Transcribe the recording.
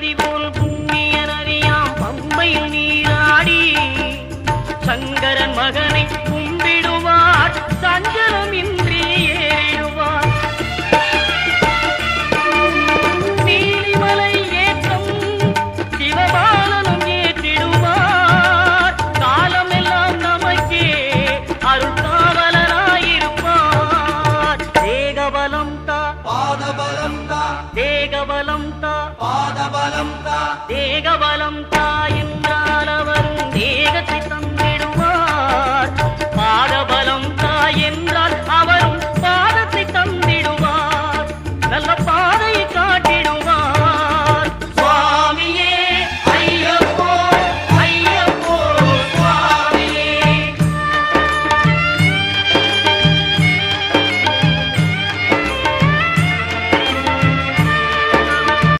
நதி போல் புண்ணிய நதியாம் பம்பையில் நீராடி சங்கரன் மகனை கும்பிடுவார் சஞ்சலமின்றி ஏறிடுவார். நீலிமலை ஏற்றம் சிவபாலனும் ஏற்றிடுவார். காலமெல்லாம் நமக்கே அருள்காவலனாயிருப்பார். தேகபலம் தா பாதபலம் தா தேகபலம் தா பாதபலம் தா தேகபலம் தா